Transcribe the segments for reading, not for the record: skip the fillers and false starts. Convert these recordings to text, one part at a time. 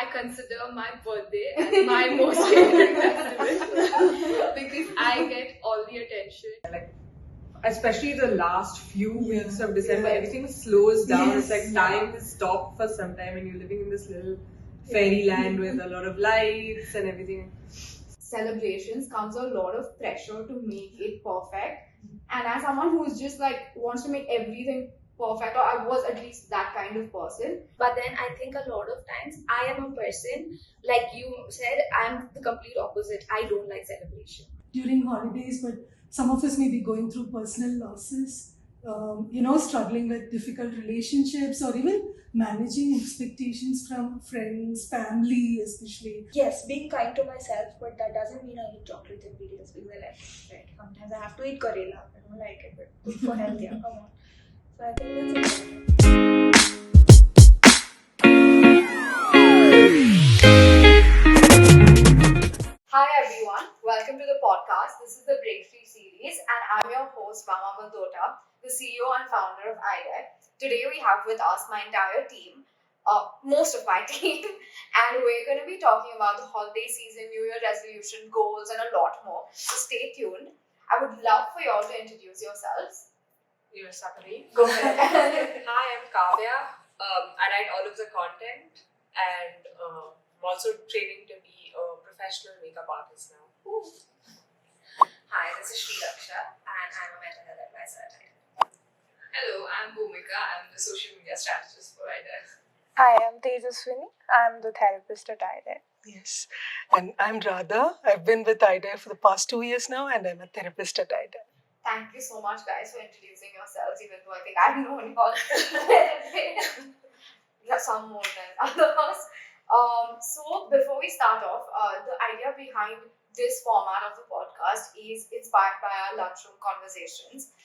I consider my birthday as my most favorite festival because I get all the attention. Like, especially the last few weeks of December, everything slows down. It's like time has stopped for some time, and you're living in this little fairyland with a lot of lights and everything. Celebrations comes a lot of pressure to make it perfect, and as someone who's just like wants to make everything perfect, or I was at least that kind of person. But then I think a lot of times I am a person, like you said, I'm the complete opposite. I don't like celebration during holidays, but some of us may be going through personal losses, struggling with difficult relationships, or even managing expectations from friends, family, especially. Yes, being kind to myself, but that doesn't mean I eat chocolates every day just because I like it. Right? Sometimes I have to eat Karela. I don't like it, but good for health, yeah, come on. So I think that's it. Hi everyone, welcome to the podcast. This is the Breakfree series, and I'm your host Mama Mandota, the CEO and founder of iDare. Today we have with us my entire team, most of my team, and we're going to be talking about the holiday season, New Year resolution, goals, and a lot more. So stay tuned. I would love for you all to introduce yourselves. You're Sakari. Go ahead. Hi, I'm Kavya. I write all of the content, and I'm also training to be a professional makeup artist now. Hi, this is Sri Raksha, and I'm a mental health advisor at iDare. Hello, I'm Bhumika. I'm the social media strategist for iDare. Hi, I'm Tejaswini. I'm the therapist at iDare. Yes. And I'm Radha. I've been with iDare for the past 2 years now, and I'm a therapist at iDare. Thank you so much, guys, for introducing yourselves, even though I think I've known you all some more than others. So, before we start off, the idea behind this format of the podcast is inspired by our lunchroom conversations,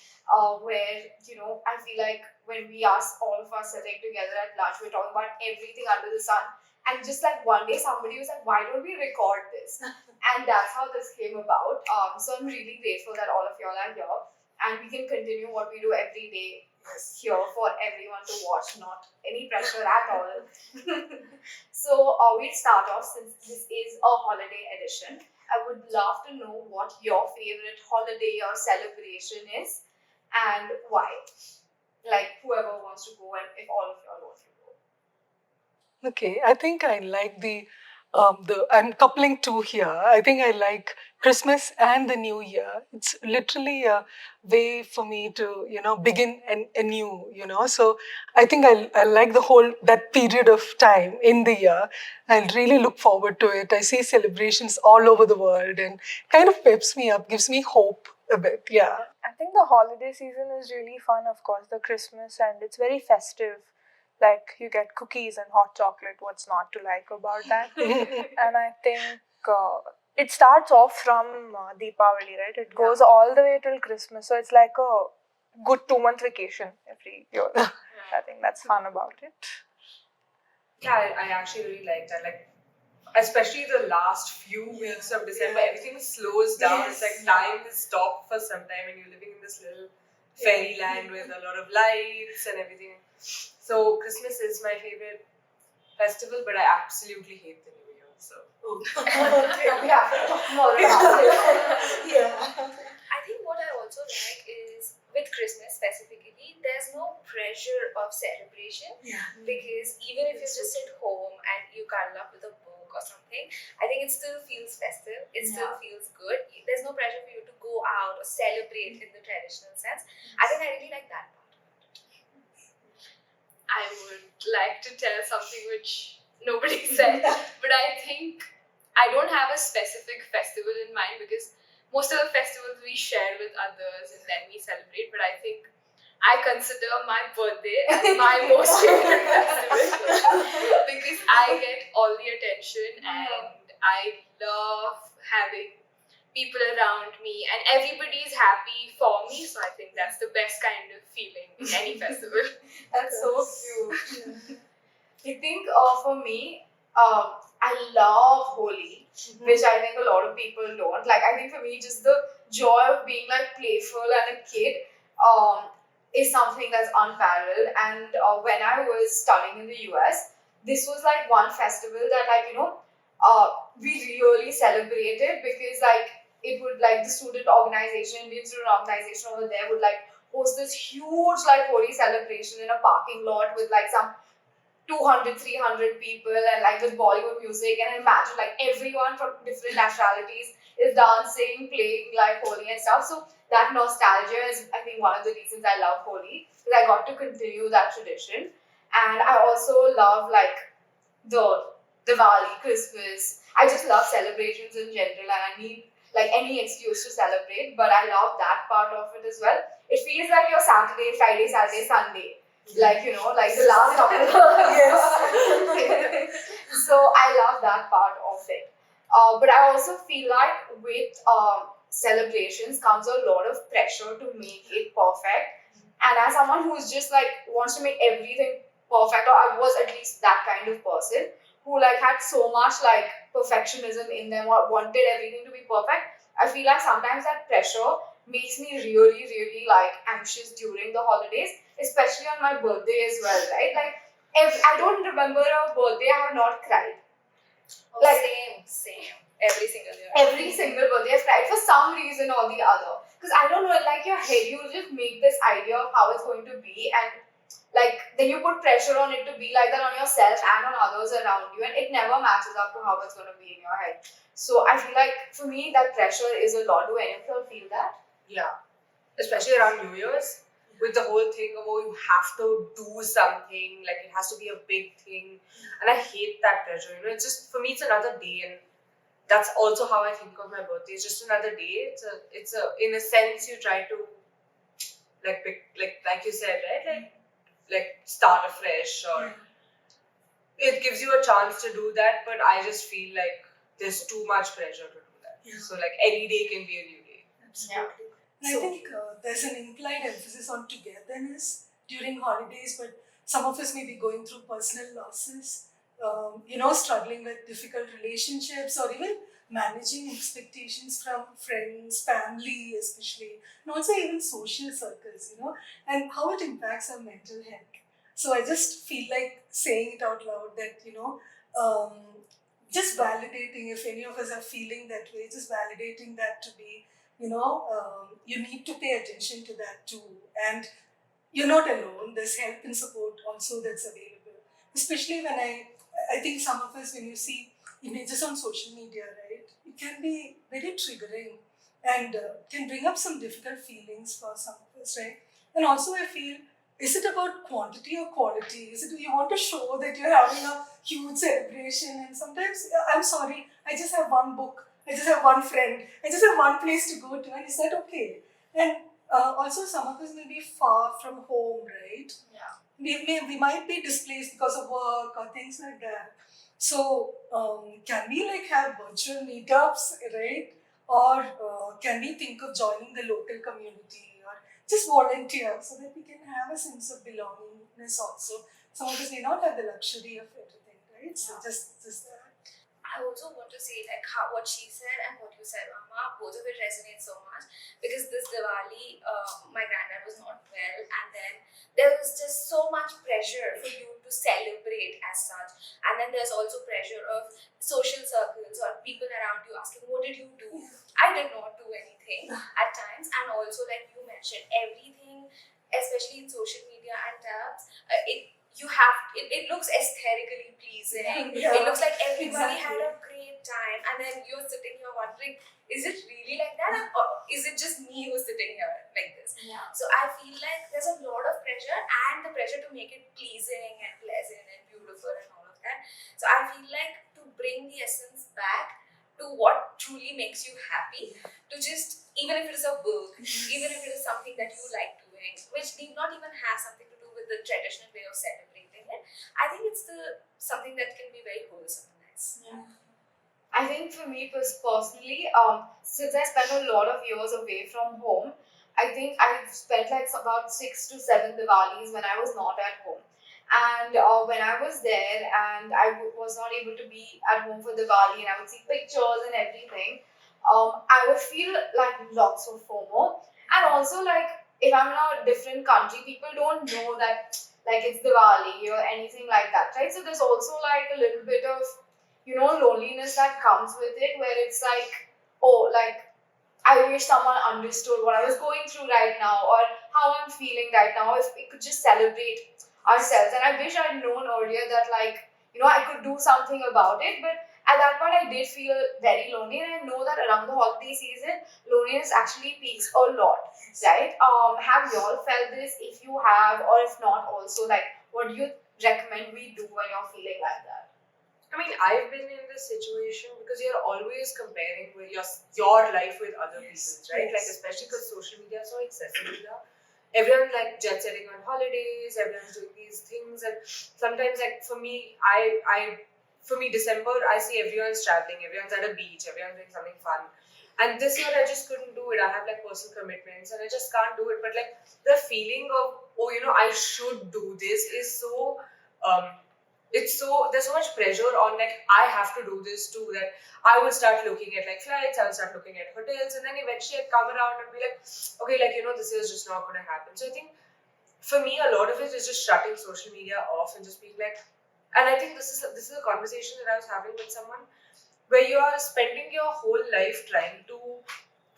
where, I feel like when we ask all of us sitting together at lunch, we're talking about everything under the sun. And just like one day, somebody was like, why don't we record this? And that's how this came about. So I'm really grateful that all of y'all are here. And we can continue what we do every day here for everyone to watch, not any pressure at all. So we'll start off, since this is a holiday edition. I would love to know what your favorite holiday or celebration is and why. Like whoever wants to go, and if all of y'all want to go. Okay, I think I like I'm coupling two here. I think I like Christmas and the New Year. It's literally a way for me to, begin anew, So I think I like that period of time in the year. I really look forward to it. I see celebrations all over the world and kind of peps me up, gives me hope a bit. Yeah. I think the holiday season is really fun, of course, the Christmas, and it's very festive. Like, you get cookies and hot chocolate. What's not to like about that? And I think it starts off from Deepavali, right? It goes all the way till Christmas. So it's like a good 2-month vacation every year. I think that's fun about it. Yeah, I actually really like that. Like, especially the last few weeks of December, everything slows down. It's like time has stopped for some time, and you're living in this little fairyland with a lot of lights and everything. So Christmas is my favorite festival, but I absolutely hate the New Year. So We have to talk more about it. I think what I also like is with Christmas specifically, there's no pressure of celebration because even if you just sit home and you cuddle up with a book or something, I think it still feels festive. It still feels good. There's no pressure for you to go out or celebrate in the traditional sense. I think I really like that part. I would like to tell something which nobody said, but I think I don't have a specific festival in mind because most of the festivals we share with others and then we celebrate, but I think I consider my birthday as my most favorite festival because I get all the attention and I love having people around me and everybody is happy for me, so I think that's the best kind of feeling in any festival. That's so cute. I think for me, I love Holi, which I think a lot of people don't. Like, I think for me, just the joy of being like playful and a kid is something that's unparalleled. And when I was studying in the US, this was like one festival that we really celebrated, because like it would like the student organization, Indian student organization over there would like host this huge like Holi celebration in a parking lot with like some 200, 300 people, and like with Bollywood music, and imagine like everyone from different nationalities is dancing, playing like Holi and stuff. So that nostalgia is, I think, one of the reasons I love Holi, because I got to continue that tradition. And I also love like the Diwali, Christmas. I just love celebrations in general, and I need like any excuse to celebrate. But I love that part of it as well. It feels like your Saturday, Friday, Saturday, Sunday. Like like the last couple. Yes. So I love that part of it. But I also feel like with celebrations comes a lot of pressure to make it perfect. And as someone who's just like wants to make everything perfect, or I was at least that kind of person who like had so much like perfectionism in them, or wanted everything to be perfect, I feel like sometimes that pressure makes me really, really like anxious during the holidays, especially on my birthday as well, right? Like, if I don't remember a birthday I have not cried. Like, Same. Every single year. every single birthday I've cried for some reason or the other. Because I don't know, like your head, you just make this idea of how it's going to be, and like then you put pressure on it to be like that on yourself and on others around you, and it never matches up to how it's going to be in your head. So I feel like for me that pressure is a lot. Do any of you feel that? Yeah, especially around New Year's, with the whole thing of, oh, you have to do something, like it has to be a big thing, and I hate that pressure. It's just, for me, it's another day, and that's also how I think of my birthday. It's just another day. It's a in a sense you try to like you said, right, like start afresh, or it gives you a chance to do that. But I just feel like there's too much pressure to do that. Yeah. So like any day can be a new day. Absolutely. And I think there's an implied emphasis on togetherness during holidays, but some of us may be going through personal losses, struggling with difficult relationships, or even managing expectations from friends, family, especially, and also even social circles, and how it impacts our mental health. So I just feel like saying it out loud that, just validating, if any of us are feeling that way, just validating that to be, you need to pay attention to that too. And you're not alone. There's help and support also that's available. Especially when I think some of us, when you see images on social media, right, it can be very triggering and can bring up some difficult feelings for some of us, right? And also I feel, is it about quantity or quality? Is it you want to show that you're having a huge celebration, and sometimes, I'm sorry, I just have one book, I just have one friend, I just have one place to go to, and is that okay? And also, some of us may be far from home, right? Yeah. We might be displaced because of work or things like that. So, can we like have virtual meetups, right? Or can we think of joining the local community, or just volunteer so that we can have a sense of belongingness also? Some of us may not have the luxury of everything, right? So just that. I also want to say like how what she said and what you said, Mama, both of it resonate so much, because this Diwali, my granddad was not well, and then there was just so much pressure for you to celebrate as such, and then there's also pressure of social circles or people around you asking, "What did you do?" I did not do anything at times, and also like you mentioned, everything, especially in social media and tabs, it looks aesthetically pleasing. Yeah, it looks like everybody exactly. had a great time, and then you're sitting here wondering, is it really like that, or is it just me who's sitting here like this? Yeah. So I feel like there's a lot of pressure, and the pressure to make it pleasing and pleasant and beautiful and all of that. So I feel like to bring the essence back to what truly makes you happy, to just, even if it is a book, even if it is something that you like doing, which need not even have something to do with the traditional way of celebrating it, I think it's something that can be very wholesome and nice. I think for me personally, since I spent a lot of years away from home, I think I spent like about 6 to 7 Diwalis when I was not at home. And when I was there and was not able to be at home for Diwali, and I would see pictures and everything, I would feel like lots of FOMO. And also like if I'm in a different country, people don't know that like it's Diwali or anything like that, right? So there's also like a little bit of loneliness that comes with it, where it's like, oh, like I wish someone understood what I was going through right now or how I'm feeling right now. If we could just celebrate ourselves. And I wish I'd known earlier that, like, I could do something about it. But at that point, I did feel very lonely. And I know that around the holiday season, loneliness actually peaks a lot, right? Have you all felt this? If you have, or if not, also, like, what do you recommend we do when you're feeling like that? I mean, I've been in this situation because you're always comparing with your life with other people's, right? Like, especially because social media is so accessible now. Everyone's like jet setting on holidays, everyone's doing these things, and sometimes, like, for me, December, I see everyone's traveling, everyone's at a beach, everyone's doing something fun. And this year, I just couldn't do it. I have like personal commitments, and I just can't do it. But like the feeling of, oh, I should do this is so. There's so much pressure on, like, I have to do this too, that I would start looking at like flights, I would start looking at hotels, and then eventually I'd come around and be like, okay, like, this is just not going to happen. So I think for me, a lot of it is just shutting social media off and just being like, and I think this is a conversation that I was having with someone, where you are spending your whole life trying to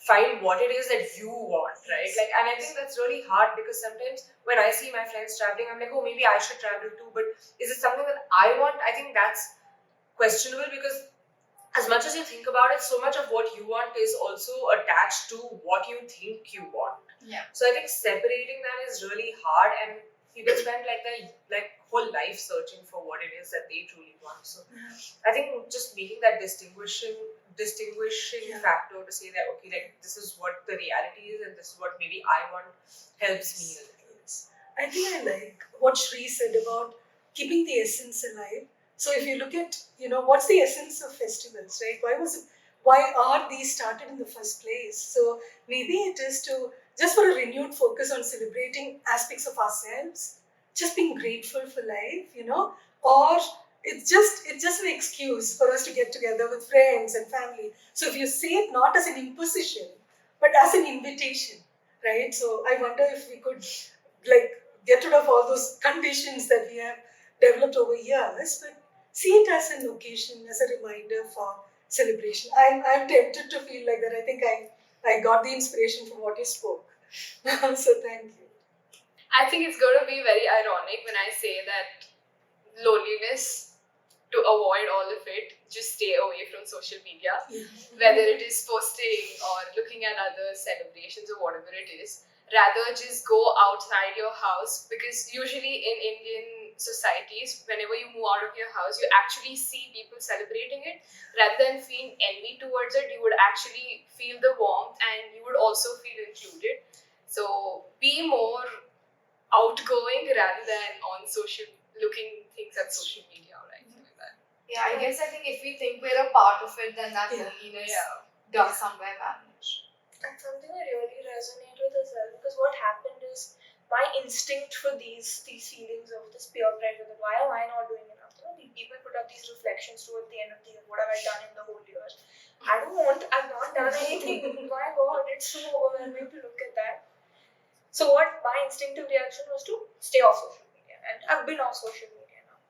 find what it is that you want, right? Like, and I think that's really hard, because sometimes when I see my friends traveling, I'm like, oh, maybe I should travel too, but is it something that I want? I think that's questionable, because as much as you think about it, so much of what you want is also attached to what you think you want. Yeah. So I think separating that is really hard, and people spend like their whole life searching for what it is that they truly want. So I think just making that distinguishing factor to say that, okay, like, this is what the reality is and this is what maybe I want, helps me a little. I think I like what Shri said about keeping the essence alive. So if you look at, what's the essence of festivals, right? Why are these started in the first place? So maybe it is to just for a renewed focus on celebrating aspects of ourselves, just being grateful for life, or it's just an excuse for us to get together with friends and family. So if you see it not as an imposition, but as an invitation, right? So I wonder if we could like get rid of all those conditions that we have developed over years, but see it as an occasion, as a reminder for celebration. I'm tempted to feel like that. I think I got the inspiration from what you spoke. So thank you. I think it's going to be very ironic when I say that loneliness, to avoid all of it, just stay away from social media, whether it is posting or looking at other celebrations or whatever it is. Rather, just go outside your house, because usually in Indian societies, whenever you move out of your house, you actually see people celebrating it. Rather than feeling envy towards it, you would actually feel the warmth and you would also feel included. So be more outgoing rather than on social, looking things at social media, right? Yeah, I guess I think if we think we're a part of it, then that loneliness does somewhere vanish. And something I really resonate with as well, because what happened is my instinct for these feelings of this peer pressure, that why am I not doing enough? People put up these reflections towards the end of the year. What have I done in the whole year? I've not done anything. My God, it's so overwhelming to look at that. So what my instinctive reaction was to stay off social media, and I've been off social media now.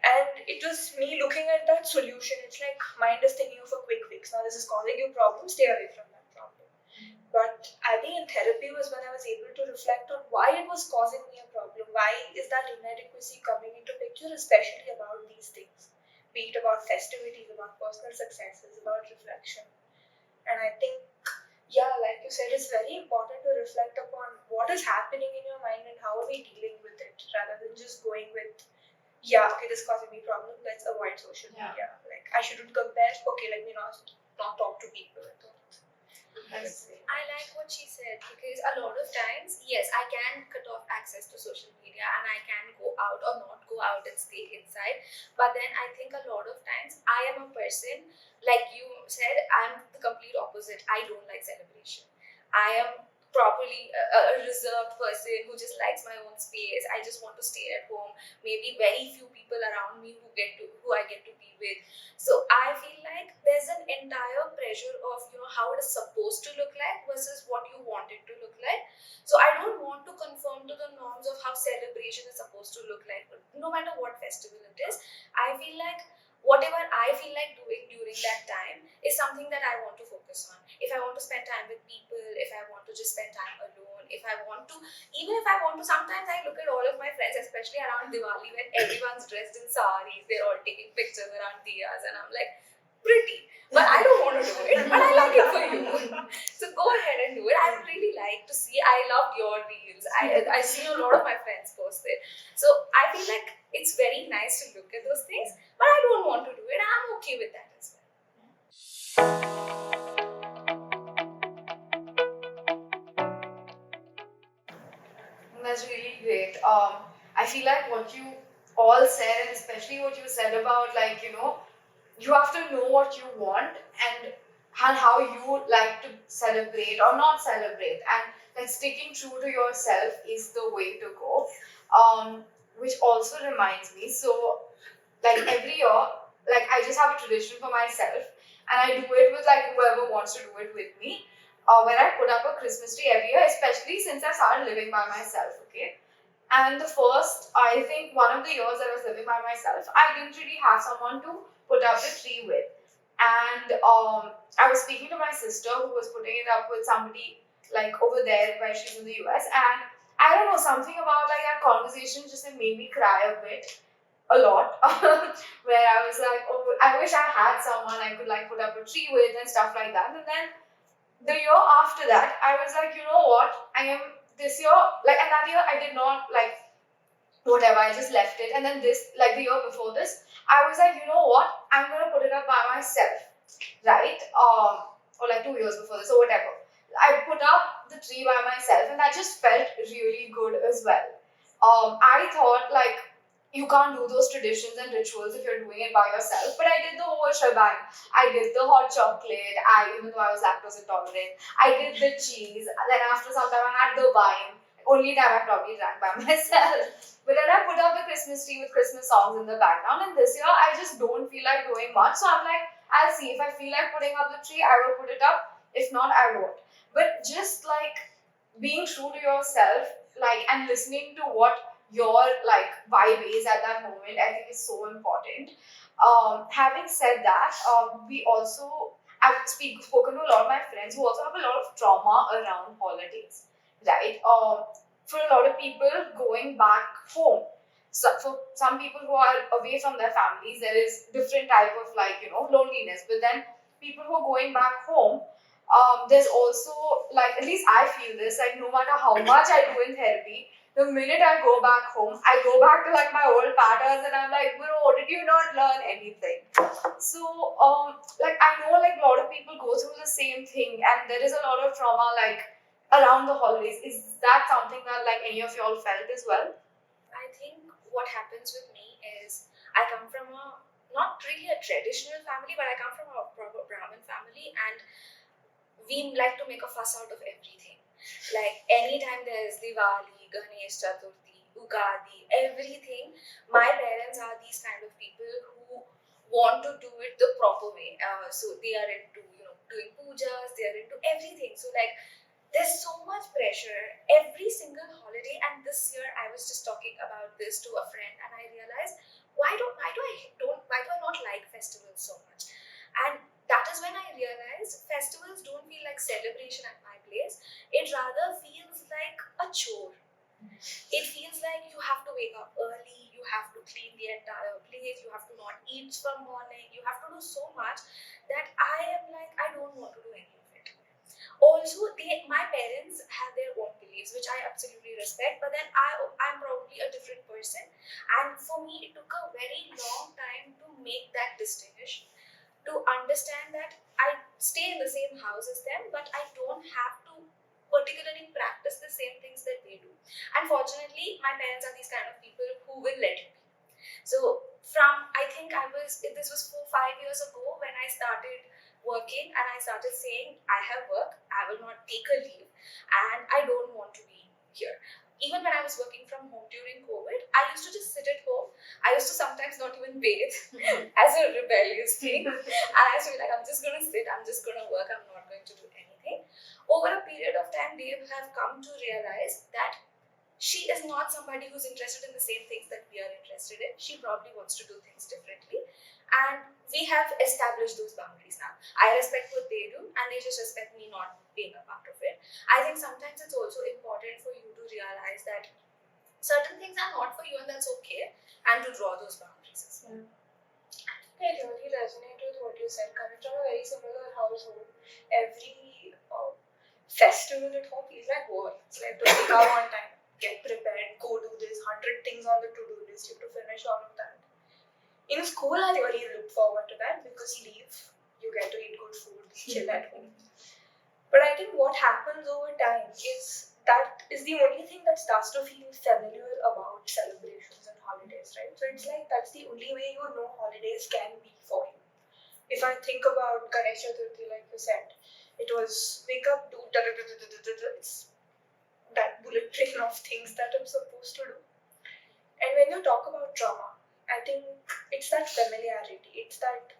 And it was me looking at that solution. It's like mind is thinking of a quick fix. Now this is causing you problems, stay away from that problem. But I think in therapy was when I was able to reflect on why it was causing me a problem. Why is that inadequacy coming into picture, especially about these things? Be it about festivities, about personal successes, about reflection. And I think, like you said, it's very important to reflect upon what is happening in your mind and how are we dealing with it, rather than just going with, okay, this is causing me problem, let's avoid social media. Like, I shouldn't compare, okay, let me not talk to people and all. I like what she said, because a lot of times, yes, I can cut off access to social media and I can go out or not go out and stay inside. But then I think a lot of times I am a person, like you said, I'm the complete opposite. I don't like celebration. I am properly a reserved person who just likes my own space. I just want to stay at home. Maybe very few people around me who I get to be with. So I feel like there's an entire pressure of how it is supposed to look like versus what you want it to look like. So I don't want to conform to the norms of how celebration is supposed to look like. No matter what festival it is, I feel like whatever I feel like doing during that time is something that I want to focus on. If I want to spend time with people, if I want to just spend time alone, if I want to, even if I want to, sometimes I look at all of my friends, especially around Diwali when everyone's dressed in saris, they're all taking pictures around diyas, and I'm like, pretty. But I don't want to do it, but I like it for you. So go ahead and do it. I would really like to see. I loved your reels. I see a lot of my friends post it. So I feel like it's very nice to look at those things, but I don't want to do it. I'm okay with that as well. That's really great. I feel like what you all said, and especially what you said about, like, you have to know what you want and how you like to celebrate or not celebrate, and like sticking true to yourself is the way to go. Which also reminds me, so like every year, like I just have a tradition for myself, and I do it with like whoever wants to do it with me. When I put up a Christmas tree every year, especially since I started living by myself, okay? And the first, I think one of the years that I was living by myself, I didn't really have someone to put up the tree with. And I was speaking to my sister who was putting it up with somebody like over there where she's in the US. And I don't know, something about like that conversation just made me cry a bit, a lot, where I was like, oh, I wish I had someone I could like put up a tree with and stuff like that. And then the year after that, I was like, you know what? I am this year, like, and that year I did not like whatever, I just left it. And then this, like the year before this, I was like, you know what? I'm gonna put it up by myself, right? Or like 2 years before this, or whatever. I put up the tree by myself, and that just felt really good as well. I thought like you can't do those traditions and rituals if you're doing it by yourself. But I did the whole shebang. I did the hot chocolate. Even though I was lactose intolerant, I did the cheese. Then after some time, I had the wine. Only time I probably drank by myself. But then I put up the Christmas tree with Christmas songs in the background. And this year, I just don't feel like doing much. So I'm like, I'll see. If I feel like putting up the tree, I will put it up. If not, I won't. But just like being true to yourself, like, and listening to what your like vibe is at that moment, I think is so important. Having said that, we also spoken to a lot of my friends who also have a lot of trauma around holidays, right? For a lot of people, going back home. So for some people who are away from their families, there is different type of like loneliness. But then people who are going back home, there's also like, at least I feel this, like no matter how much I do in therapy, the minute I go back home, I go back to like my old patterns, and I'm like, bro, did you not learn anything? So like I know like a lot of people go through the same thing, and there is a lot of trauma like around the holidays. Is that something that like any of y'all felt as well? I think what happens with me is I come from a not really a traditional family, but I come from a proper Brahmin family, and we like to make a fuss out of everything. Like anytime there's Diwali, Ganesh Chaturthi, Ugadi, everything, my parents are these kind of people who want to do it the proper way. So they are into doing pujas, they are into everything. So like there's so much pressure every single holiday. And this year I was just talking about this to a friend, and I realized why do I not like festivals so much? And that is when I realized festivals don't feel like celebration at my place. It rather feels like a chore. It feels like you have to wake up early, you have to clean the entire place, you have to not eat from morning, you have to do so much that I am like, I don't want to do any of it. Also, my parents have their own beliefs, which I absolutely respect, but then I'm probably a different person. And for me, it took a very long time to make that distinction, to understand that I stay in the same house as them, but I don't have to particularly practice the same things that they do. Unfortunately, my parents are these kind of people who will let you be. So this was 4-5 years ago when I started working and I started saying, I have work, I will not take a leave, and I don't want to be here. Even when I was working from home during COVID, I used to just sit at home. I used to sometimes not even bathe as a rebellious thing. And I used to be like, I'm just going to sit, I'm just going to work, I'm not going to do anything. Over a period of time, they have come to realize that she is not somebody who's interested in the same things that we are interested in. She probably wants to do things differently. And we have established those boundaries now. I respect what they do, and they just respect me not being a part of it. I think sometimes it's also important for you to realize that certain things are not for you, and that's okay, and to draw those boundaries as well. I really resonate with what you said. Coming from a very similar household, every festival at home feels like war. It's like to wake up on time, get prepared, go do this, 100 things on the to-do list, you have to finish all of that. In school, I really look forward to that because leave, you get to eat good food, chill at home. But I think what happens over time is that is the only thing that starts to feel familiar about celebrations and holidays, right? So it's like that's the only way you know holidays can be for you. If I think about Ganesh Chaturthi, like you said, it was wake up, do it's that bullet train of things that I'm supposed to do. And when you talk about trauma, I think it's that familiarity. It's that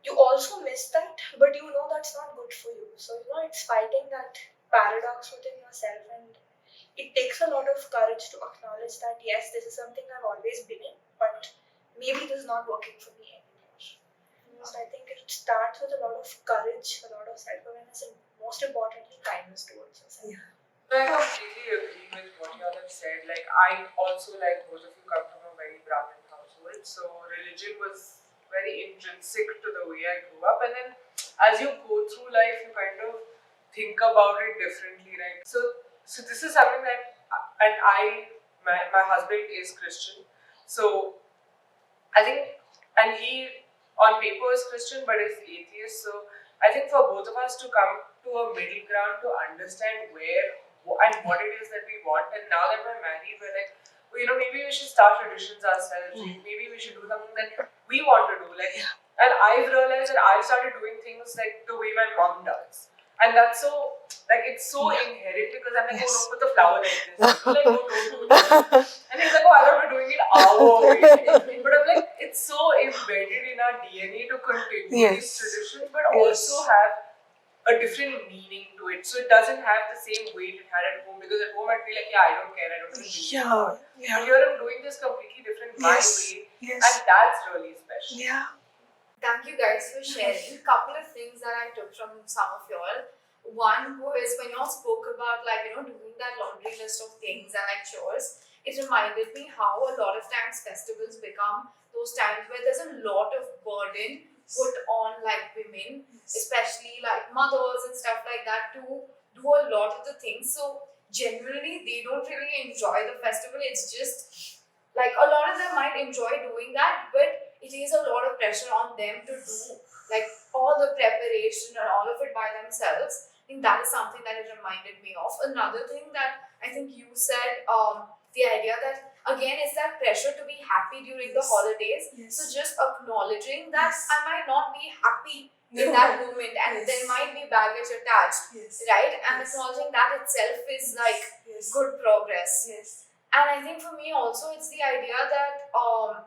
you also miss that, but you know that's not good for you. So, it's fighting that paradox within yourself, and it takes a lot of courage to acknowledge that, yes, this is something I've always been in, but maybe this is not working for me anymore. So, I think it starts with a lot of courage, a lot of self awareness, and most importantly, kindness towards yourself. Yeah. I completely agree with what you all have said. Like, I also, like both of you, come from a very Brahmin household, so religion was very intrinsic to the way I grew up. And then as you go through life, you kind of think about it differently, right? So this is something that, and my husband is Christian, so I think, and he on paper is Christian but is atheist. So I think for both of us to come to a middle ground to understand where and what it is that we want, and now that we're married, we're like, well, maybe we should start traditions ourselves. Maybe we should do something that we want to do. Like, and I've realized that I've started doing things like the way my mom does, and that's so like it's so inherent because I'm like, oh no, put the flower like this. I'm like, no, don't do that. And he's like, oh, I thought we're doing it our way. But I'm like, it's so embedded in our DNA to continue these traditions, but also have a different meaning to it. So it doesn't have the same weight it had at home, because at home I'd be like, yeah, I don't care, I don't really believe in God. But here I'm doing this completely different my way, and that's really special. Yeah. Thank you guys for sharing. Couple of things that I took from some of y'all. One was when y'all spoke about doing that laundry list of things and like chores. It reminded me how a lot of times festivals become those times where there's a lot of burden put on like women, especially like mothers and stuff like that, to do a lot of the things. So generally they don't really enjoy the festival. It's just like a lot of them might enjoy doing that, but it is a lot of pressure on them to do like all the preparation and all of it by themselves. I think that is something that it reminded me of. Another thing that I think you said, the idea that again is that pressure to be happy during the holidays. So just acknowledging that I might not be happy in that moment, and there might be baggage attached, right? And acknowledging that itself is like good progress. And I think for me also it's the idea that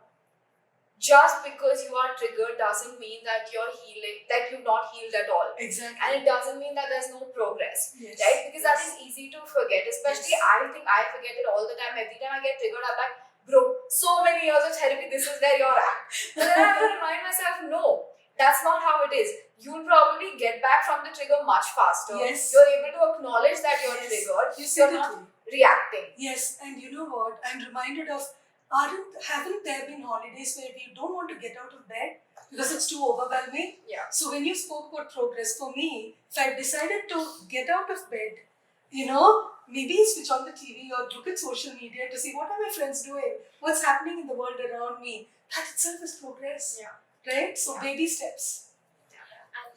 just because you are triggered doesn't mean that you're healing, that you've not healed at all. Exactly. And it doesn't mean that there's no progress, right? Because that is easy to forget, especially I think I forget it all the time. Every time I get triggered, I'm like, bro, so many years of therapy, this is where you're at. But then I have to remind myself, no, that's not how it is. You'll probably get back from the trigger much faster. You're able to acknowledge that you're triggered. You're not reacting. Yes, and you know what? I'm reminded of haven't there been holidays where we don't want to get out of bed because it's too overwhelming? So when you spoke about progress, for me, if I've decided to get out of bed, maybe switch on the TV or look at social media to see what are my friends doing, what's happening in the world around me. That itself is progress. Right? So baby steps. And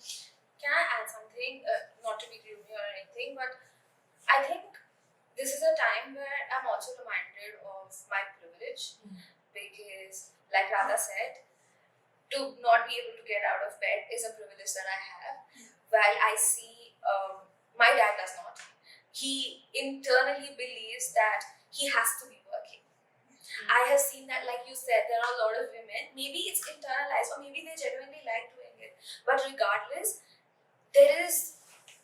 can I add something? Not to be gloomy or anything, but I think this is a time where I'm also reminded of my privilege, because, like Radha said, to not be able to get out of bed is a privilege that I have. While I see my dad does not. He internally believes that he has to be working. I have seen that, like you said, there are a lot of women, maybe it's internalized or maybe they genuinely like doing it. But regardless, there's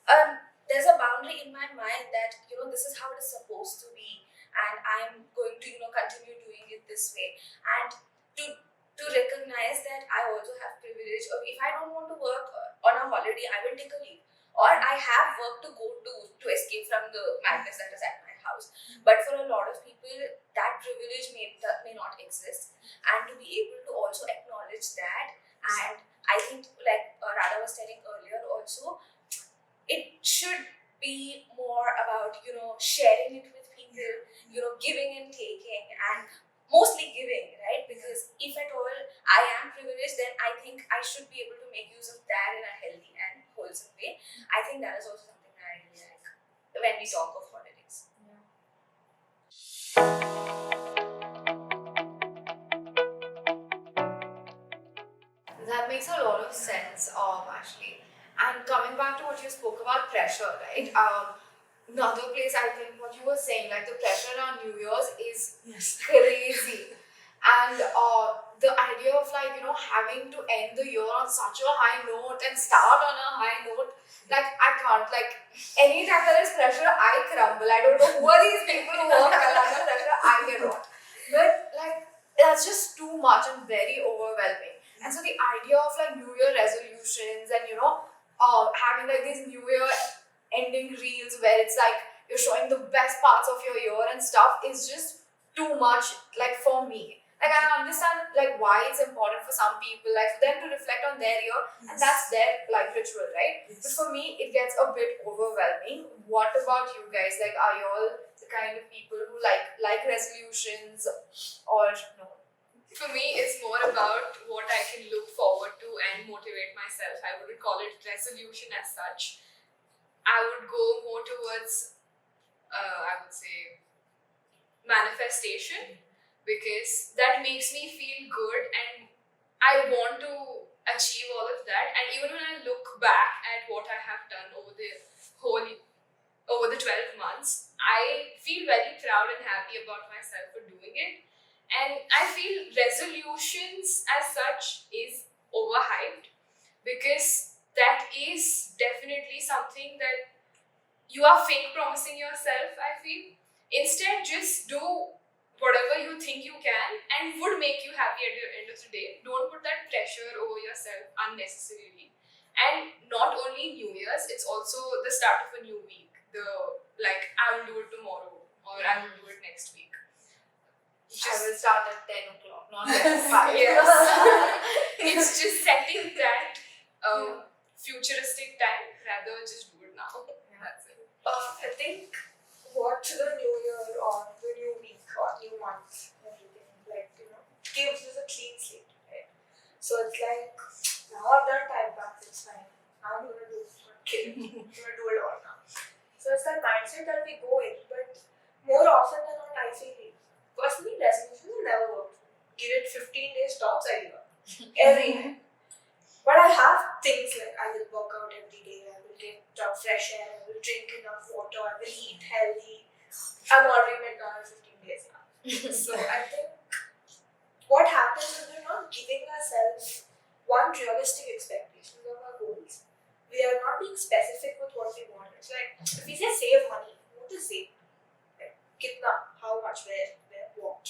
a boundary in my mind that, this is how it is supposed to be, and I'm going to, continue doing it this way. And to recognize that I also have privilege of, if I don't want to work on a holiday, I will take a leave. Or I have work to go to escape from the madness that is at my house. But for a lot of people, that privilege may not exist. And to be able to also acknowledge that, and I think, like Radha was telling earlier also, it should be more about, sharing it with people, giving and taking, and mostly giving, right? Because if at all I am privileged, then I think I should be able to make use of that in a healthy and wholesome way. I think that is also something that I really like when we talk of holidays. That makes a lot of sense, actually. And coming back to what you spoke about pressure, right? Another place I think what you were saying, like the pressure on New Year's is crazy. And the idea of like, having to end the year on such a high note and start on a high note, like I can't, like anytime there is pressure, I crumble. I don't know who are these people who work well under pressure, I cannot. But like, that's just too much and very overwhelming. And so the idea of like New Year resolutions and having like these New Year ending reels where it's like you're showing the best parts of your year and stuff is just too much, like for me. Like I understand like why it's important for some people, like for them to reflect on their year, and that's their like ritual, right? But for me, it gets a bit overwhelming. What about you guys? Like, are you all the kind of people who like resolutions or no? For me, it's more about what I can look forward to and motivate myself. I wouldn't call it resolution as such. I would go more towards, I would say, manifestation, because that makes me feel good and I want to achieve all of that. And even when I look back at what I have done over the 12 months, I feel very proud and happy about myself for doing it. And I feel resolutions as such is overhyped, because that is definitely something that you are fake promising yourself, I feel. Instead, just do whatever you think you can and would make you happy at the end of the day. Don't put that pressure over yourself unnecessarily. And not only New Year's, it's also the start of a new week. I will do it tomorrow or I will do it next week. I will start at 10 o'clock, not at 5. Yes. It's just setting that futuristic time, rather just do it now. That's it. I think what the new year or the new week or new month, everything, gives us a clean slate, right? So it's like, now I've done time back, it's fine. I'm gonna do it, I'm gonna do it all now. So it's that mindset that we go in, but more often than not, I feel personally, resolutions will never work. Give it 15 days tops, I give up. Every time. But I have things like I will work out every day, I will get fresh air, I will drink enough water, I will eat healthy. I'm already McDonald's 15 days now. So I think what happens is we're not giving ourselves one realistic expectations of our goals. We are not being specific with what we want. It's like if we say save money, what is save? Like, kitna, how much, where, what,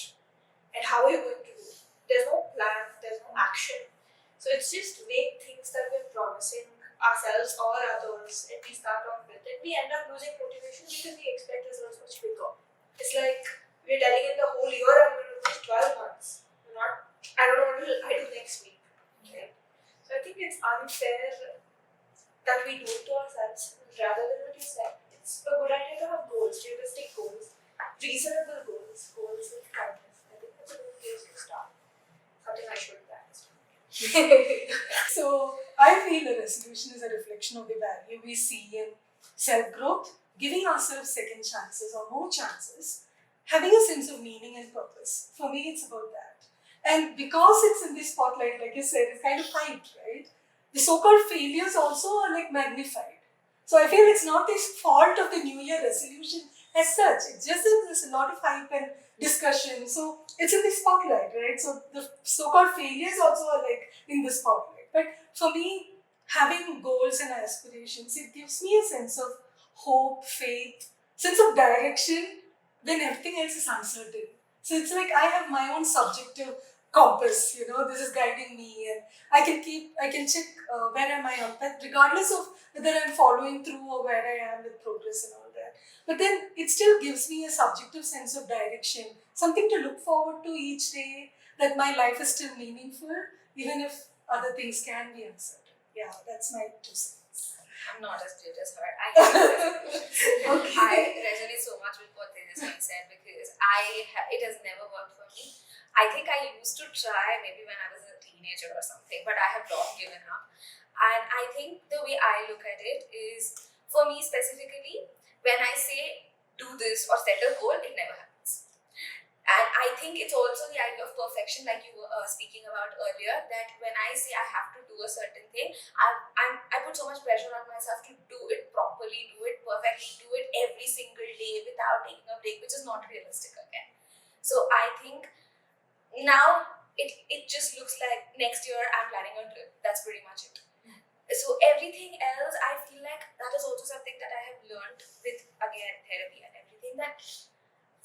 and how are you going to do it? There's no plan, there's no action. So it's just vague things that we're promising ourselves or others, and we start off with it. We end up losing motivation because we expect results much quicker. It's like we're telling in the whole year I'm going to do 12 months. I don't know what I do next week. Okay? So I think it's unfair that we do it to ourselves rather than what you said. It's a good idea to have goals, realistic goals, reasonable goals, goals with kindness. I think that's a good place to start. Something I should practice. So I feel a resolution is a reflection of the value we see in self-growth, giving ourselves second chances or more chances, having a sense of meaning and purpose. For me, it's about that. And because it's in the spotlight, like you said, it's kind of hyped, right? The so-called failures also are like magnified. So I feel it's not the fault of the New Year resolution as such. It's just that there's a lot of hype and discussion. So it's in the spotlight, right? So the so-called failures also are like in the spotlight. But for me, having goals and aspirations, it gives me a sense of hope, faith, sense of direction when everything else is uncertain. So it's like I have my own subjective compass, this is guiding me, and I can check where am I on that, regardless of whether I'm following through or where I am with progress and all that. But then it still gives me a subjective sense of direction, something to look forward to each day, that my life is still meaningful, even if other things can be uncertain. Yeah, that's my 2 cents. I'm not as good as her. I hate resolutions. Okay. I resonate so much with what Tejaswini said because it has never worked for me. I think I used to try maybe when I was a teenager or something, but I have not given up. And I think the way I look at it is, for me specifically, when I say do this or set a goal, it never happens. And I think it's also the idea of perfection, like you were speaking about earlier, that when I say I have to do a certain thing, I put so much pressure on myself to do it properly, do it perfectly, do it every single day without taking a break, which is not realistic again. So I think now it just looks like next year I'm planning a trip. That's pretty much it. So everything else, I feel like that is also something that I have learned with, again, therapy and everything, that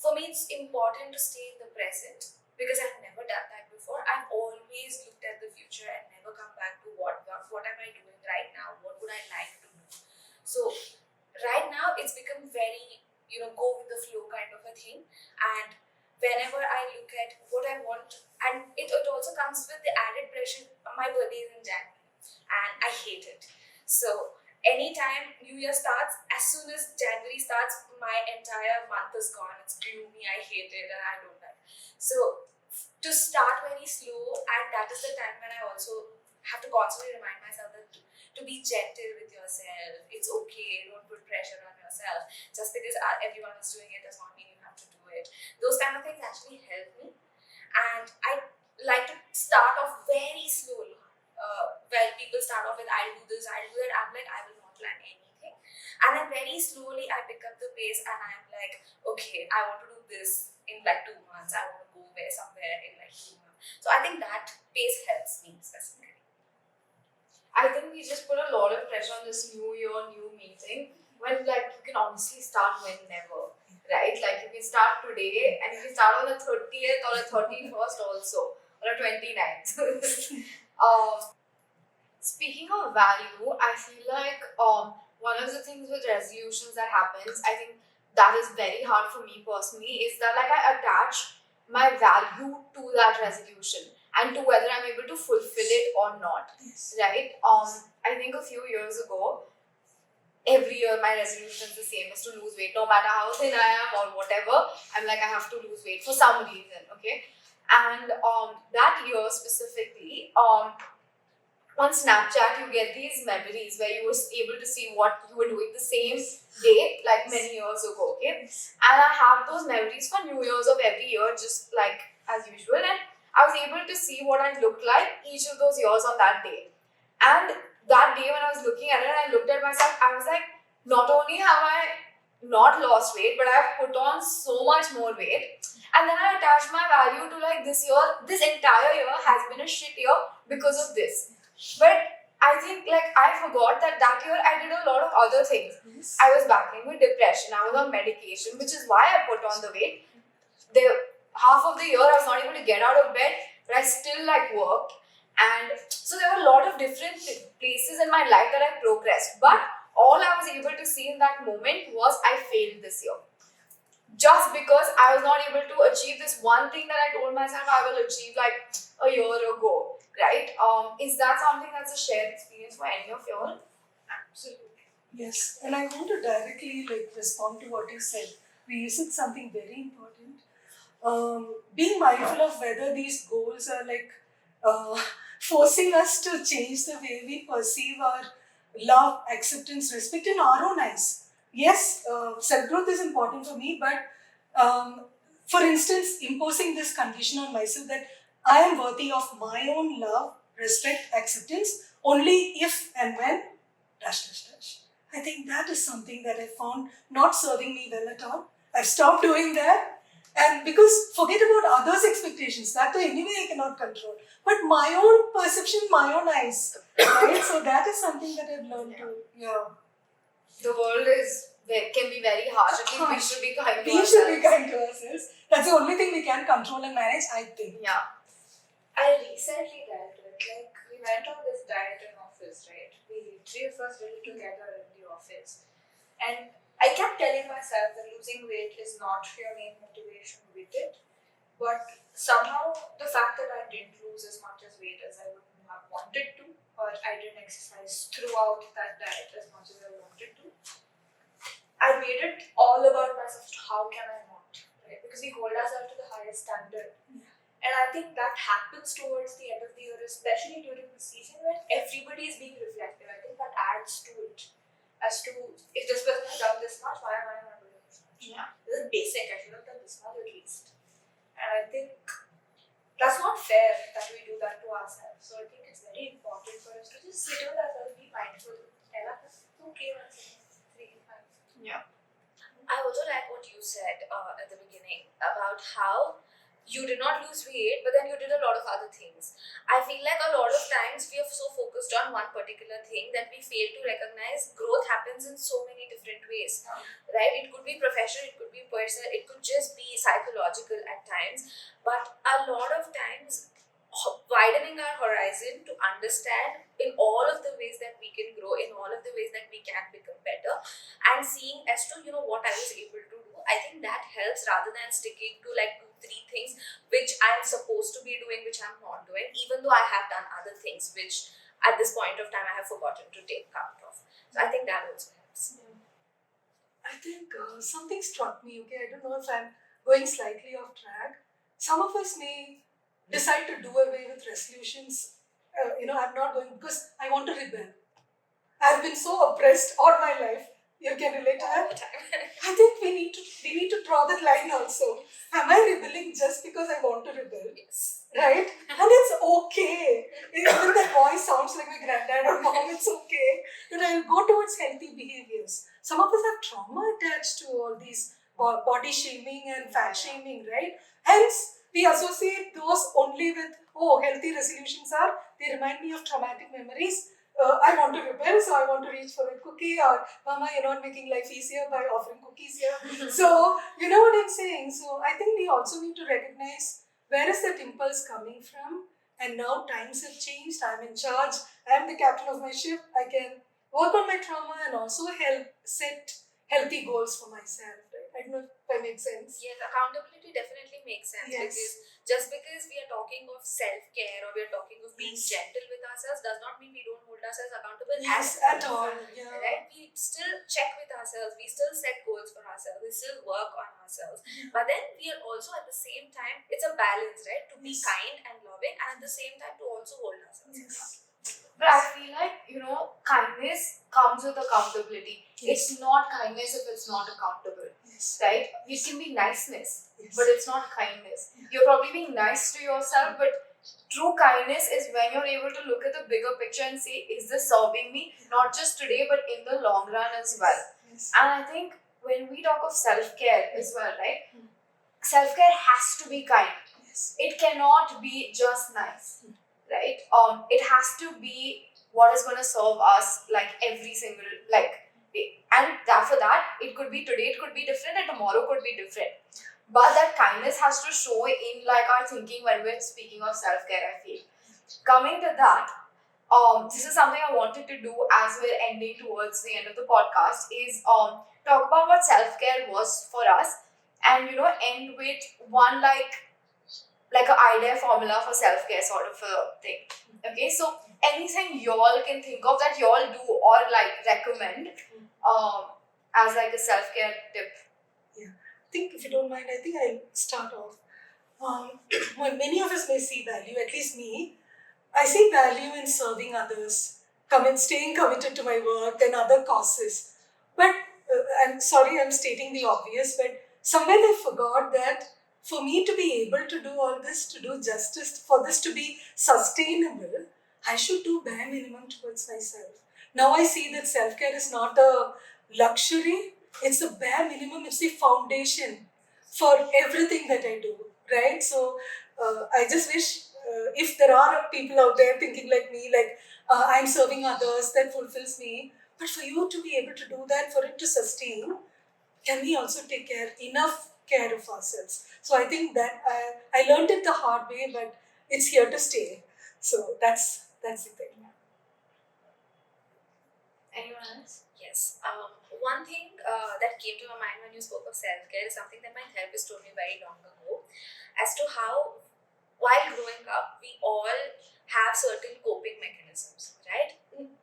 for me it's important to stay in the present because I've never done that before. I've always looked at the future and never come back to what am I doing right now, what would I like to do. So right now it's become very, go with the flow kind of a thing. And whenever I look at what I want, and it also comes with the added pressure. My birthday is in January and I hate it. So anytime New Year starts, as soon as January starts, my entire month is gone. It's gloomy, I hate it, and I don't like. So to start very slow, and that is the time when I also have to constantly remind myself that to be gentle with yourself. It's okay, don't put pressure on yourself. Just because everyone is doing it does not mean you have to do it. Those kind of things actually help me. And I like to start off very slowly. Well, people start off with I'll do this, I'll do that. I'm like, I will not plan anything. And then very slowly I pick up the pace and I'm like, okay, I want to do this in like 2 months. I want to go somewhere in like 2 months. So I think that pace helps me specifically. I think we just put a lot of pressure on this new year, new meeting, when like you can honestly start whenever, right? Like you can start today and you can start on the 30th or the 31st also, or the 29th. Speaking of value, I feel like one of the things with resolutions that happens, I think that is very hard for me personally, is that like I attach my value to that resolution and to whether I'm able to fulfill it or not. Yes. Right? I think a few years ago, every year my resolution is the same, is to lose weight, no matter how thin I am or whatever. I'm like, I have to lose weight for some reason, okay? And that year specifically, on Snapchat, you get these memories where you were able to see what you were doing the same day, like many years ago, okay? And I have those memories for New Year's of every year, just like as usual. And I was able to see what I looked like each of those years on that day. And that day when I was looking at it, I looked at myself, I was like, not only have I not lost weight, but I've put on so much more weight. And then I attached my value to like this year, this entire year has been a shit year because of this. But I think like I forgot that year I did a lot of other things. Yes. I was battling with depression, I was on medication, which is why I put on the weight. Half of the year I was not able to get out of bed, but I still like worked. And so there were a lot of different places in my life that I progressed. But all I was able to see in that moment was I failed this year. Just because I was not able to achieve this one thing that I told myself I will achieve like a year ago, right? Is that something that's a shared experience for any of you all? Absolutely. Yes, and I want to directly respond to what you said. You said something very important. Being mindful of whether these goals are forcing us to change the way we perceive our love, acceptance, respect in our own eyes. Yes, self growth is important for me, but for instance, imposing this condition on myself that I am worthy of my own love, respect, acceptance only if and when dash dash dash. I think that is something that I found not serving me well at all. I've stopped doing that. And because forget about others' expectations, that anyway I cannot control. But my own perception, my own eyes. Right? So that is something that I've learned to, The world can be very harsh. At least we should be kind to we ourselves. should be kind to ourselves. That's the only thing we can control and manage, I think. Yeah. I recently dealt with, like, we went on this diet in office, right? We three of us did it together in the office. And I kept telling myself that losing weight is not your main motivation with it. But somehow the fact that I didn't lose as much as weight as I would have wanted to, or I didn't exercise throughout that diet as much as I wanted to, I made it all about myself. How can I not? Right? Because we hold ourselves to the highest standard. And I think that happens towards the end of the year, especially during the season when everybody is being reflective. I think that adds to it. As to, if this person has done this much, why am I not doing this much? Yeah. This is basic. I should have done this much at least. And I think that's not fair that we do that to ourselves. So I think it's very important for us to just sit with ourselves, be mindful, tell ourselves it's okay once in 3 5. Yeah. I also like what you said at the beginning about how you did not lose weight, but then you did a lot of other things. I feel like a lot of times we are so focused on one particular thing that we fail to recognize growth happens in so many different ways, right? It could be professional, it could be personal, it could just be psychological at times. But a lot of times, widening our horizon to understand in all of the ways that we can grow, in all of the ways that we can become better, and seeing as to what I was able to do, I think that helps rather than sticking to like 2 3 things which I'm supposed to be doing, which I'm not doing, even though I have done other things which at this point of time I have forgotten to take count of. So I think that also helps. I think something struck me, okay? I don't know if I'm going slightly off track. Some of us may decide to do away with resolutions. I'm not going because I want to rebel. I've been so oppressed all my life. You can relate to All that? the time. I think we need to draw that line also. Am I rebelling just because I want to rebel? Yes. Right? And it's okay. Even that voice sounds like my granddad or mom, it's okay. But I'll go towards healthy behaviors. Some of us have trauma attached to all these body shaming and fat shaming, right? Hence, we associate those only with, healthy resolutions they remind me of traumatic memories. I want to rebel, so I want to reach for a cookie, or Mama, you're not making life easier by offering cookies here. So, you know what I'm saying? So, I think we also need to recognize where is that impulse coming from? And now times have changed. I'm in charge. I'm the captain of my ship. I can work on my trauma and also help set healthy goals for myself. Right? I don't know if that makes sense. Yes, accountability definitely makes sense, Yes. because just because we are talking of self-care or we are talking of being Yes. gentle with ourselves does not mean we don't hold ourselves accountable Yes, at all. Yeah. right? We still check with ourselves, we still set goals for ourselves, we still work on ourselves. But then we are also at the same time, it's a balance, right? To be Yes. kind and loving, and at the same time to also hold ourselves accountable. But I feel like, kindness comes with accountability. It's not kindness if it's not accountable, Yes. right? It can be niceness, Yes. but it's not kindness. You're probably being nice to yourself, but true kindness is when you're able to look at the bigger picture and say, is this serving me? Not just today, but in the long run as well. Yes. And I think when we talk of self-care as well, right? Self-care has to be kind. Yes. It cannot be just nice, right? It has to be what is going to serve us like every single day. And for that, it could be today, it could be different, and tomorrow could be different. But that kindness has to show in like our thinking when we're speaking of self-care, I feel. Coming to that, this is something I wanted to do as we're ending towards the end of the podcast, is talk about what self-care was for us, and end with one like an iDare formula for self-care sort of a thing. Okay, so anything y'all can think of that y'all do or like recommend as like a self-care tip. I think if you don't mind, I think I'll start off. Well, many of us may see value, at least me. I see value in serving others, staying committed to my work and other causes. But I'm sorry, I'm stating the obvious, but somewhere I forgot that for me to be able to do all this, to do justice, for this to be sustainable, I should do bare minimum towards myself. Now I see that self-care is not a luxury, it's a bare minimum, it's the foundation for everything that I do, right? So I just wish if there are people out there thinking like me, like I'm serving others, that fulfills me. But for you to be able to do that, for it to sustain, can we also take enough care of ourselves? So I think that I learned it the hard way, but it's here to stay. So that's the thing. Anyone else? Yes. One thing that came to my mind when you spoke of self-care is something that my therapist told me very long ago, as to how, while growing up, we all have certain coping mechanisms, right?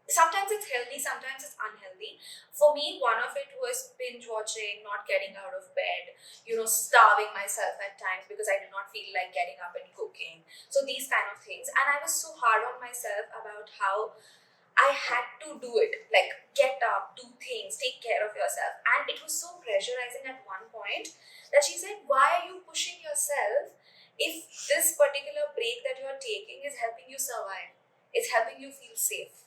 Sometimes it's healthy, sometimes it's unhealthy. For me, one of it was binge watching, not getting out of bed, starving myself at times because I did not feel like getting up and cooking. So these kind of things. And I was so hard on myself about how I had to do it, like get up, do things, take care of yourself. And it was so pressurizing at one point that she said, why are you pushing yourself if this particular break that you're taking is helping you survive? It's helping you feel safe.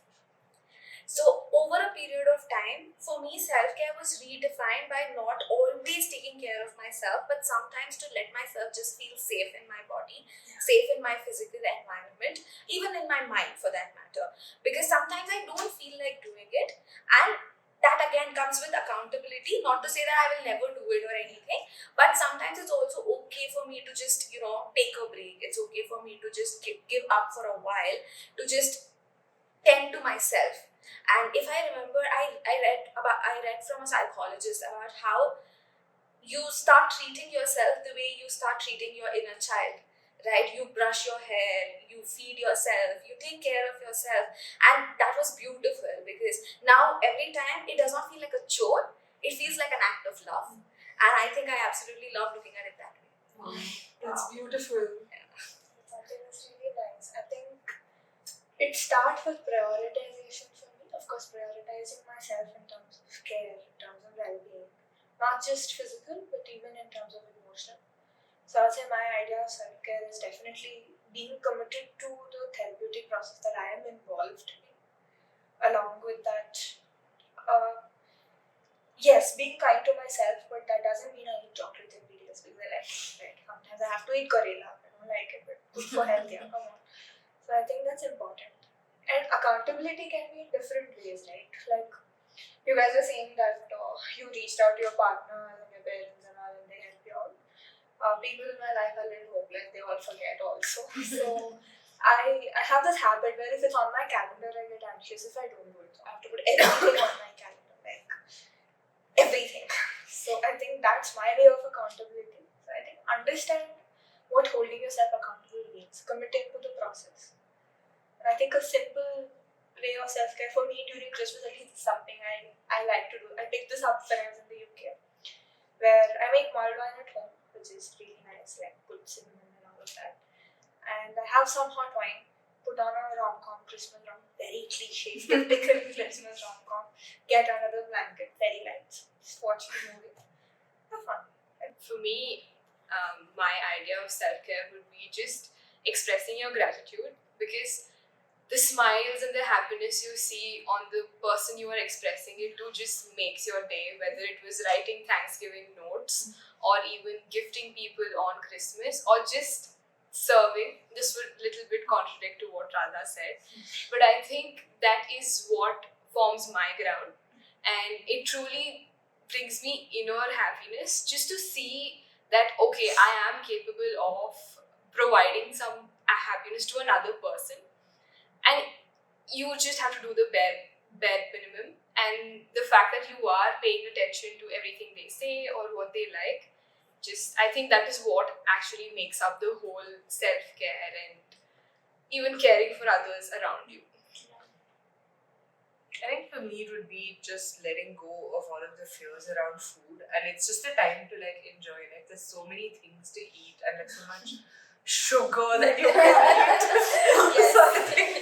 So, over a period of time, for me, self care was redefined by not always taking care of myself, but sometimes to let myself just feel safe in my body, safe in my physical environment, even in my mind for that matter. Because sometimes I don't feel like doing it, and that again comes with accountability. Not to say that I will never do it or anything, but sometimes it's also okay for me to just, take a break. It's okay for me to just give up for a while, to just tend to myself. And if I remember, I read from a psychologist about how you start treating yourself the way you start treating your inner child, right? You brush your hair, you feed yourself, you take care of yourself. And that was beautiful because now every time it does not feel like a chore, it feels like an act of love. And I think I absolutely love looking at it that way. Wow. That's beautiful. Something that's really nice. I think it starts with prioritization for me. Of course, prioritizing myself in terms of care, in terms of well-being, not just physical, but even in terms of emotional. So I'll say my idea of self-care is definitely being committed to the therapeutic process that I am involved in. Along with that, yes, being kind to myself, but that doesn't mean I eat chocolate every day because I like it, right? Sometimes I have to eat Karela. I don't like it, but good for health, yeah, come on. So I think that's important. And accountability can be in different ways, right? Like you guys are saying that you reached out to your partner and your parents and all, and they help you out. People in my life are a little hopeless; they all forget also. So I have this habit where if it's on my calendar, I get anxious if I don't do it. So I have to put everything on my calendar, like everything. So I think that's my way of accountability. So I think understand what holding yourself accountable means, committing to the process. And I think a simple way of self-care for me during Christmas at least is something I like to do. I picked this up when I was in the UK, where I make mulled wine at home, which is really nice, like good cinnamon and all of that. And I have some hot wine, put on a rom-com, Christmas rom, very cliche, typical Christmas rom-com, get another blanket, very light, just watch the movie. Have fun. For me, my idea of self-care would be just expressing your gratitude, because the smiles and the happiness you see on the person you are expressing it to just makes your day, whether it was writing Thanksgiving notes or even gifting people on Christmas or just serving. This would little bit contradict to what Radha said, but I think that is what forms my ground, and it truly brings me inner happiness just to see that okay, I am capable of providing some happiness to another person, and you just have to do the bare minimum. And the fact that you are paying attention to everything they say or what they like, just I think that is what actually makes up the whole self-care and even caring for others around you. I think for me it would be just letting go of all of the fears around food, and it's just a time to like enjoy. Like there's so many things to eat, and there's so much sugar that you can eat. So I think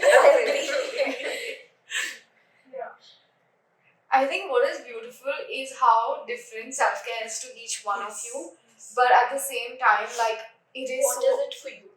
I think what is beautiful is how different self-care is to each one of you. but at the same time, like it is What so. is it for you?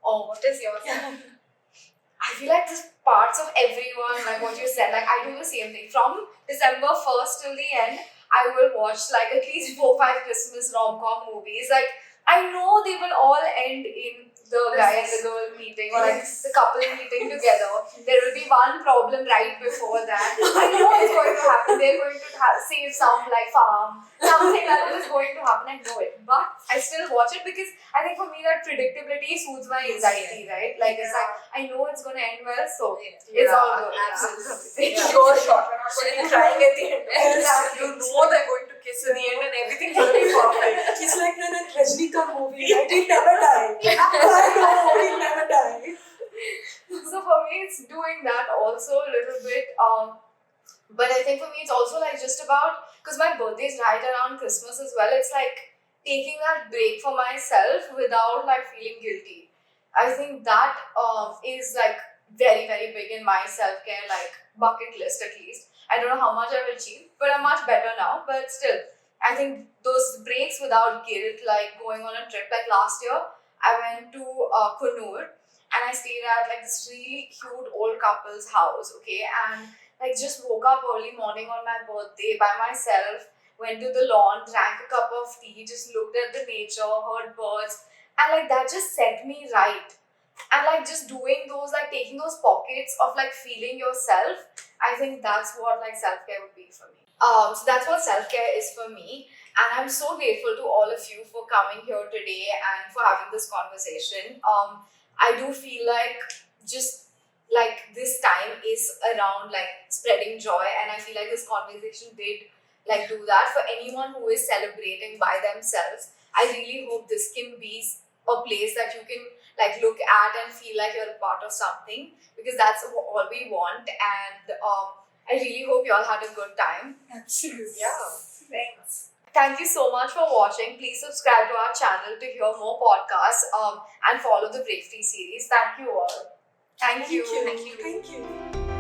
Oh, What is yours? I feel like there's parts of everyone, like what you said, like I do the same thing. From December 1st till the end, I will watch like at least 4-5 Christmas rom-com movies. Like I know they will all end in the guy and the girl meeting or like the couple meeting together. There will be one problem right before that. I know it's going to happen. They're going to save some like farm. Something like that is going to happen. I know it. But I still watch it because I think for me that predictability soothes my anxiety, right? Like it's like I know it's going to end well, so it's all good. Absolutely. Yeah. Sure shot. We're not going to be crying at the end. Exactly. You know they're going to kiss at the end and everything's going to be perfect. It's like in a Rajnikant movie, right? He'll never die. I know, he'll never die. So for me, it's doing that also a little bit. But I think for me, it's also like just about because my birthday is right around Christmas as well. It's like taking that break for myself without like feeling guilty. I think that is like very big in my self care like bucket list at least. I don't know how much I've achieved, but I'm much better now. But still, I think those breaks without guilt, like going on a trip. Like last year, I went to Kannur and I stayed at like this really cute old couple's house. Okay, and like just woke up early morning on my birthday by myself, went to the lawn, drank a cup of tea, just looked at the nature, heard birds, and like that just set me right. And like just doing those, like taking those pockets of like feeling yourself, I think that's what like self-care would be for me. So that's what self-care is for me. And I'm so grateful to all of you for coming here today and for having this conversation. I do feel like just like this time is around like spreading joy, and I feel like this conversation did like do that for anyone who is celebrating by themselves. I really hope this can be a place that you can like look at and feel like you're a part of something, because that's all we want. And I really hope you all had a good time. Absolutely. Yeah. Thanks. Thank you so much for watching. Please subscribe to our channel to hear more podcasts and follow the Breakfree series. Thank you all. Thank you. Thank you.